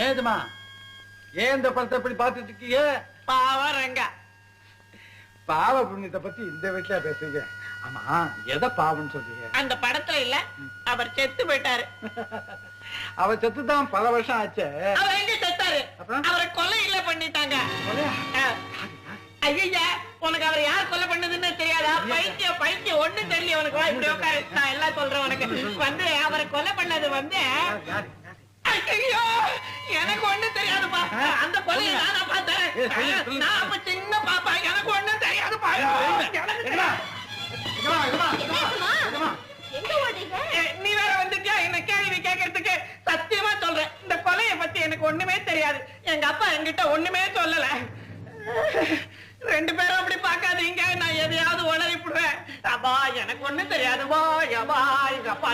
ஏதுமா ஏன் இந்த படத்தை இப்படி பார்த்துட்டு இருக்கீங்க? பாவம் ரங்கா. பாவ புண்ணியத்தை பத்தி இந்த வீட்டுல பேசுறீங்க. ஆமா, எதை பாவம்னு சொல்றீங்க? அந்த படத்துல இல்ல, அவர் செத்து போயிட்டாரு. அவர் செத்துதான் பல வருஷம் ஆச்சு. அவர் எங்க செத்தாரு? அப்புறம்? அவரை கொலை இல்ல பண்ணிட்டாங்க. ஐயா, உனக்கு அவர் யார் கொலை பண்ணதுன்னு தெரியாதா? பைத்தியம் பைத்தியம், ஒண்ணும் தெரியல உனக்கு. வா இப்படி உட்காரு, நான் எல்லாம் சொல்றேன் உனக்கு. வந்து அவரை கொலை பண்ணது வந்து, ஐயோ எனக்கு ஒண்ணும் தெரியாதுப்பா. அந்த கொலையை நானா பார்த்தேன். நான் அப்ப சின்ன பாப்பா, எனக்கு ஒண்ணும் தெரியாதுப்பா. நீ வேற வந்துட்டியா என்ன கேள்வி கேட்கறதுக்கு? சத்தியமா சொல்றேன், இந்த கொலையை பத்தி எனக்கு ஒண்ணுமே தெரியாது. எங்க அப்பா என்கிட்ட ஒண்ணுமே சொல்லல. 2 பேரும் அப்படி பார்க்காதீங்க, நான் எதையாவது உளறிப்புடுவேன். அப்பா எனக்கு ஒண்ணும் தெரியாதுப்பா. எங்க அப்பா